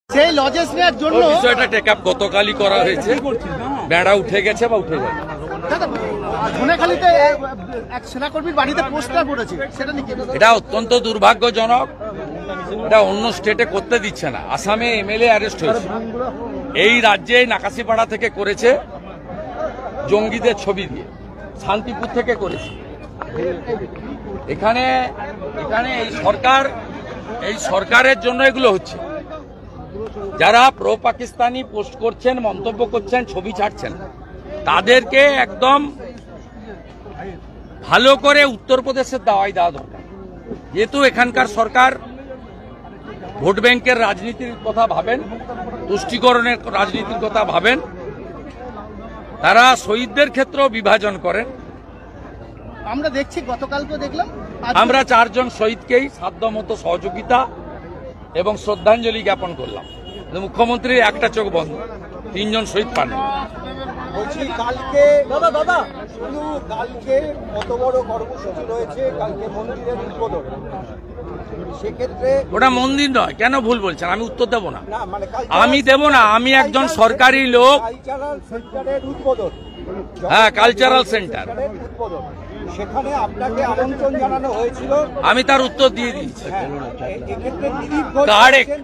সেই লজেস নেওয়ার জন্য বিষয়টা টেক আপ গতকালই করা হয়েছে, বেড়া উঠে গেছে বা উঠে যাবে। সোনাখালীতে এক সেনাকর্মীর বাড়িতে পোস্টার পড়েছে, সেটা নিয়ে এটা অত্যন্ত দুর্ভাগ্যজনক। এটা অন্য স্টেটে করতে দিচ্ছে না। আসামে এমএলএ অ্যারেস্ট হয়েছে, এই রাজ্যে নাকাশিপাড়া থেকে করেছে জঙ্গিদের ছবি দিয়ে, শান্তিপুর থেকে করেছে। এখানে এই সরকারের জন্য এগুলো হচ্ছে। যারা প্রো পাকিস্তানি পোস্ট করছেন, মন্তব্য করছেন, ছবি ছাড়ছেন, তাদেরকে একদম ভালো করে উত্তরপ্রদেশের দাওয়াই দেওয়া দরকার। যেহেতু এখানকার সরকার ভোট ব্যাংকের রাজনীতির কথা ভাবেন, তুষ্টিকরণের রাজনীতির কথা ভাবেন, তারা শহীদদের ক্ষেত্রেও বিভাজন করেন। আমরা দেখছি, গতকালকে দেখলাম, আমরা 4 জন শহীদকেই সাধ্যমতো সহযোগিতা এবং শ্রদ্ধাঞ্জলি জ্ঞাপন করলাম। মুখ্যমন্ত্রীর একটা চোখ বন্ধ, 3 জন শহীদ পান। বলছি কালকে কালকে কত বড় কর্মসূচি রয়েছে, কালকে মন্দিরের উদ্বোধন, সেক্ষেত্রে ওটা মন্দির নয়, কেন ভুল বলছেন? আমি উত্তর দেব না, আমি দেব না। আমি একজন সরকারি লোক। কালচারাল সেন্টারের উদ্বোধন, হ্যাঁ, কালচারাল সেন্টার, উদ্বোধন, সেখানে আপনাকে আমন্ত্রণ জানানো হয়েছিল। আমি তার উত্তর দিয়ে দিয়েছি। এক্ষেত্রে দিলীপ ঘোষ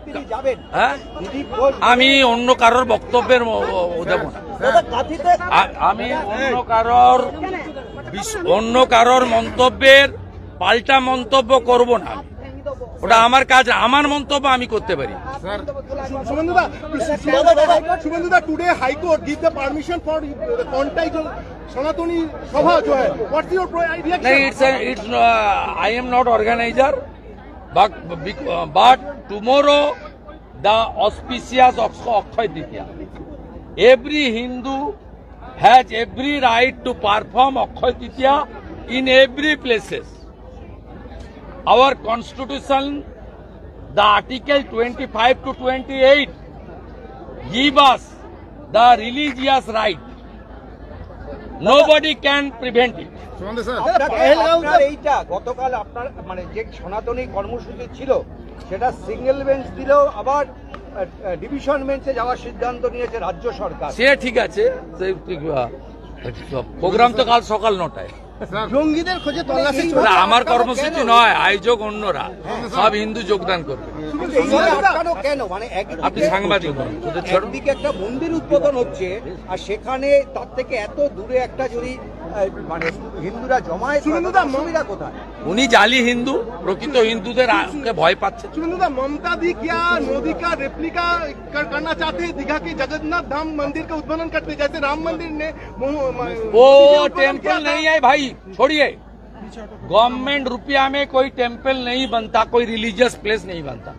তিনি যাবেন। হ্যাঁ, দিলীপ ঘোষ, আমি অন্য কারোর বক্তব্যের দেব না। আমি অন্য কারোর মন্তব্যের পাল্টা মন্তব্য করব না। ওটা আমার কাজ, আমার মন্তব্য আমি করতে পারি। शुभेंदुदा, today High Court give the permission for the contact of Sanatani Sabha जो है, what's your reaction? It's I am not organizer, but tomorrow the auspicious of Akshaya Tritiya, every Hindu has every right to perform Akshaya Tritiya in every places. Our constitution, the article 25 to 28 give us the religious right. Nobody can prevent it. আপনার এইটা গতকাল আপনার মানে যে সনাতনী কর্মসূচি ছিল, সেটা সিঙ্গেল বেঞ্চ দিলেও আবার ডিভিশন বেঞ্চে যাওয়ার সিদ্ধান্ত নিয়েছে রাজ্য সরকার। সে ঠিক আছে, প্রোগ্রাম তো কাল সকাল 9টায়। জঙ্গিদের খোঁজে তল্লাশি আমার কর্মসূচি নয়, আয়োজক অন্যরা, সব হিন্দু যোগদান করবে। কেন মানে আপনি সাংবাদিক, একদিকে একটা মন্দির উদ্বোধন হচ্ছে, আর সেখানে তার থেকে এত দূরে একটা যদি মানে হিন্দুরা জমায়েত, অসুবিধা কোথায়? উনি জালি হিন্দু, প্রকৃত হিন্দুদের ভয় পাচ্ছে। ममता दी क्या मोदी का रेप्लिका करना चाहते हैं? दीघा के जगन्नाथ धाम मंदिर का उद्বোधन करते, जैसे राम मंदिर ने वो टेम्पल नहीं है भाई, छोड़िए। गवर्नमेंट रुपया में कोई टेम्पल नहीं बनता, कोई रिलीजियस प्लेस नहीं बनता।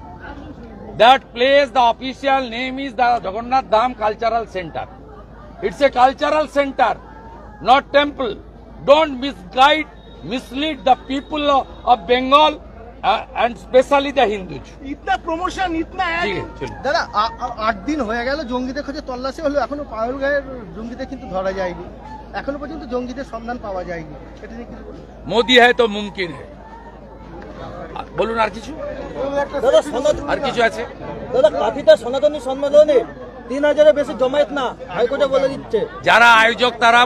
That place, the official name is the Jagannath Dham cultural centre. It's a cultural centre, not temple. Don't mislead the people of Bengal and especially the Hindus. इतना प्रमोशन, इतना দাদা 8 দিন হয়ে গেল জঙ্গিদের খোঁজে তল্লাশি হলো, এখনো পাহাড়গাঁয়ের জঙ্গিদের কিন্তু ধরা যায়নি, এখনো পর্যন্ত জঙ্গিদের সন্ধান পাওয়া যায়নি। এটা নিয়ে কিছু বলুন। মোদি है तो मुमकिन है। বলুন আর কিছু। আর কিছু আছে? দাদা কাফিতে সনাতনী সম্মেলনে 3000-এর বেশি জমায়েত না, হাইকোর্টে বলে দিচ্ছে। যারা আয়োজক তারা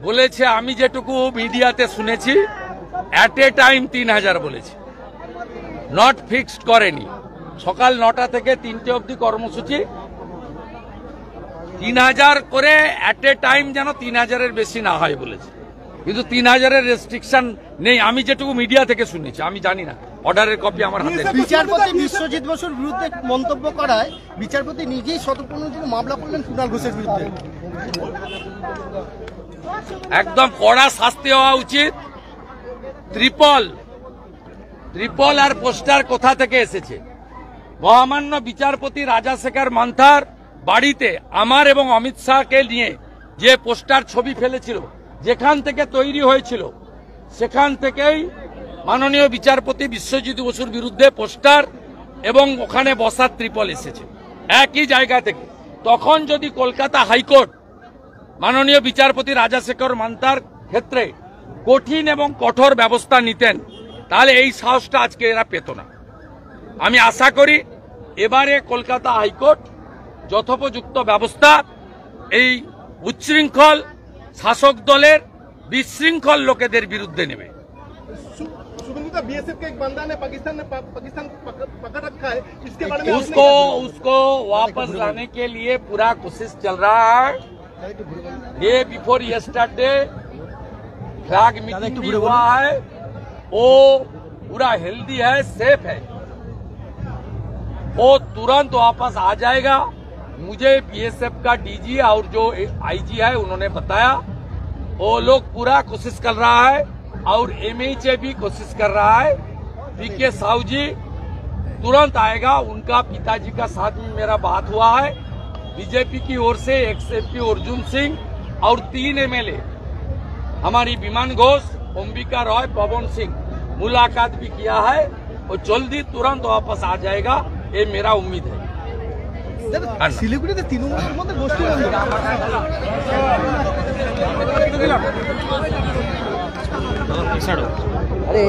বলেছে, আমি যেটুকু মিডিয়াতে শুনেছি, এট এ টাইম 3000 বলেছে, নট ফিক্সড করেনি। সকাল 9টা থেকে 3টে অবধি কর্মসূচি, 3000 করে এট এ টাইম, যেন 3000-এর বেশি না হয় বলেছে। কিন্তু 3000-এর রেস্ট্রিকশন নেই, আমি যেটুকু মিডিয়া থেকে শুনেছি, আমি জানি না, অর্ডারের কপি আমার হাতে। বিচারপতি বিশ্বজিৎ বসুর বিরুদ্ধে মন্তব্য করায় বিচারপতি নিজেই শতপ্রণোদিত মামলা করলেন কুণাল ঘোষের বিরুদ্ধে। একদম কড়া শাস্তি হওয়া উচিত। ত্রিপল আর পোস্টার কোথা থেকে এসেছে? মহামান্য বিচারপতি রাজাশেখর মান্থার বাড়িতে আমার এবং অমিত শাহকে নিয়ে যে পোস্টার ছবি ফেলেছিল, যেখান থেকে তৈরি হয়েছিল, সেখান থেকেই মাননীয় বিচারপতি বিশ্বজিৎ বসুর বিরুদ্ধে পোস্টার এবং ওখানে বসার ত্রিপল এসেছে একই জায়গা থেকে। তখন যদি কলকাতা হাইকোর্ট মাননীয় বিচারপতি রাজাশেখর মান্থার ক্ষেত্রে কঠিন এবং কঠোর ব্যবস্থা নিতেন, তাহলে এই সাহসটা আজকে এরা পেত না। আমি আশা করি এবারে কলকাতা হাইকোর্ট যথোপযুক্ত ব্যবস্থা এই উচ্ছৃঙ্খল শাসক দলের বিশৃঙ্খল লোকেদের বিরুদ্ধে নেবে। शुभेंदु दा बीएसएफ का एक बंदा ने पाकिस्तान पकड़ रखा है, इसके बारे में उसको वापस लाने के लिए पूरा कोशिश चल रहा है। Day before yesterday flag meeting भी हुआ है, वो पूरा हेल्दी है, सेफ है, वो तुरंत वापस आ जाएगा। मुझे बीएसएफ का डीजी और जो आईजी है उन्होंने बताया वो लोग पूरा कोशिश कर रहा है और एमएचए भी कोशिश कर रहा है। पीके साहू जी तुरंत आएगा, उनका पिताजी का साथ में मेरा बात हुआ है। बीजेपी की ओर से एक्सएमपी अर्जुन सिंह और 3 एमएलए हमारी विमान घोष, अंबिका रॉय, पवन सिंह मुलाकात भी किया है और जल्दी तुरंत वापस आ जाएगा, ये मेरा उम्मीद है। শিলিগুড়িতে তৃণমূলের মধ্যে গোষ্ঠী अरे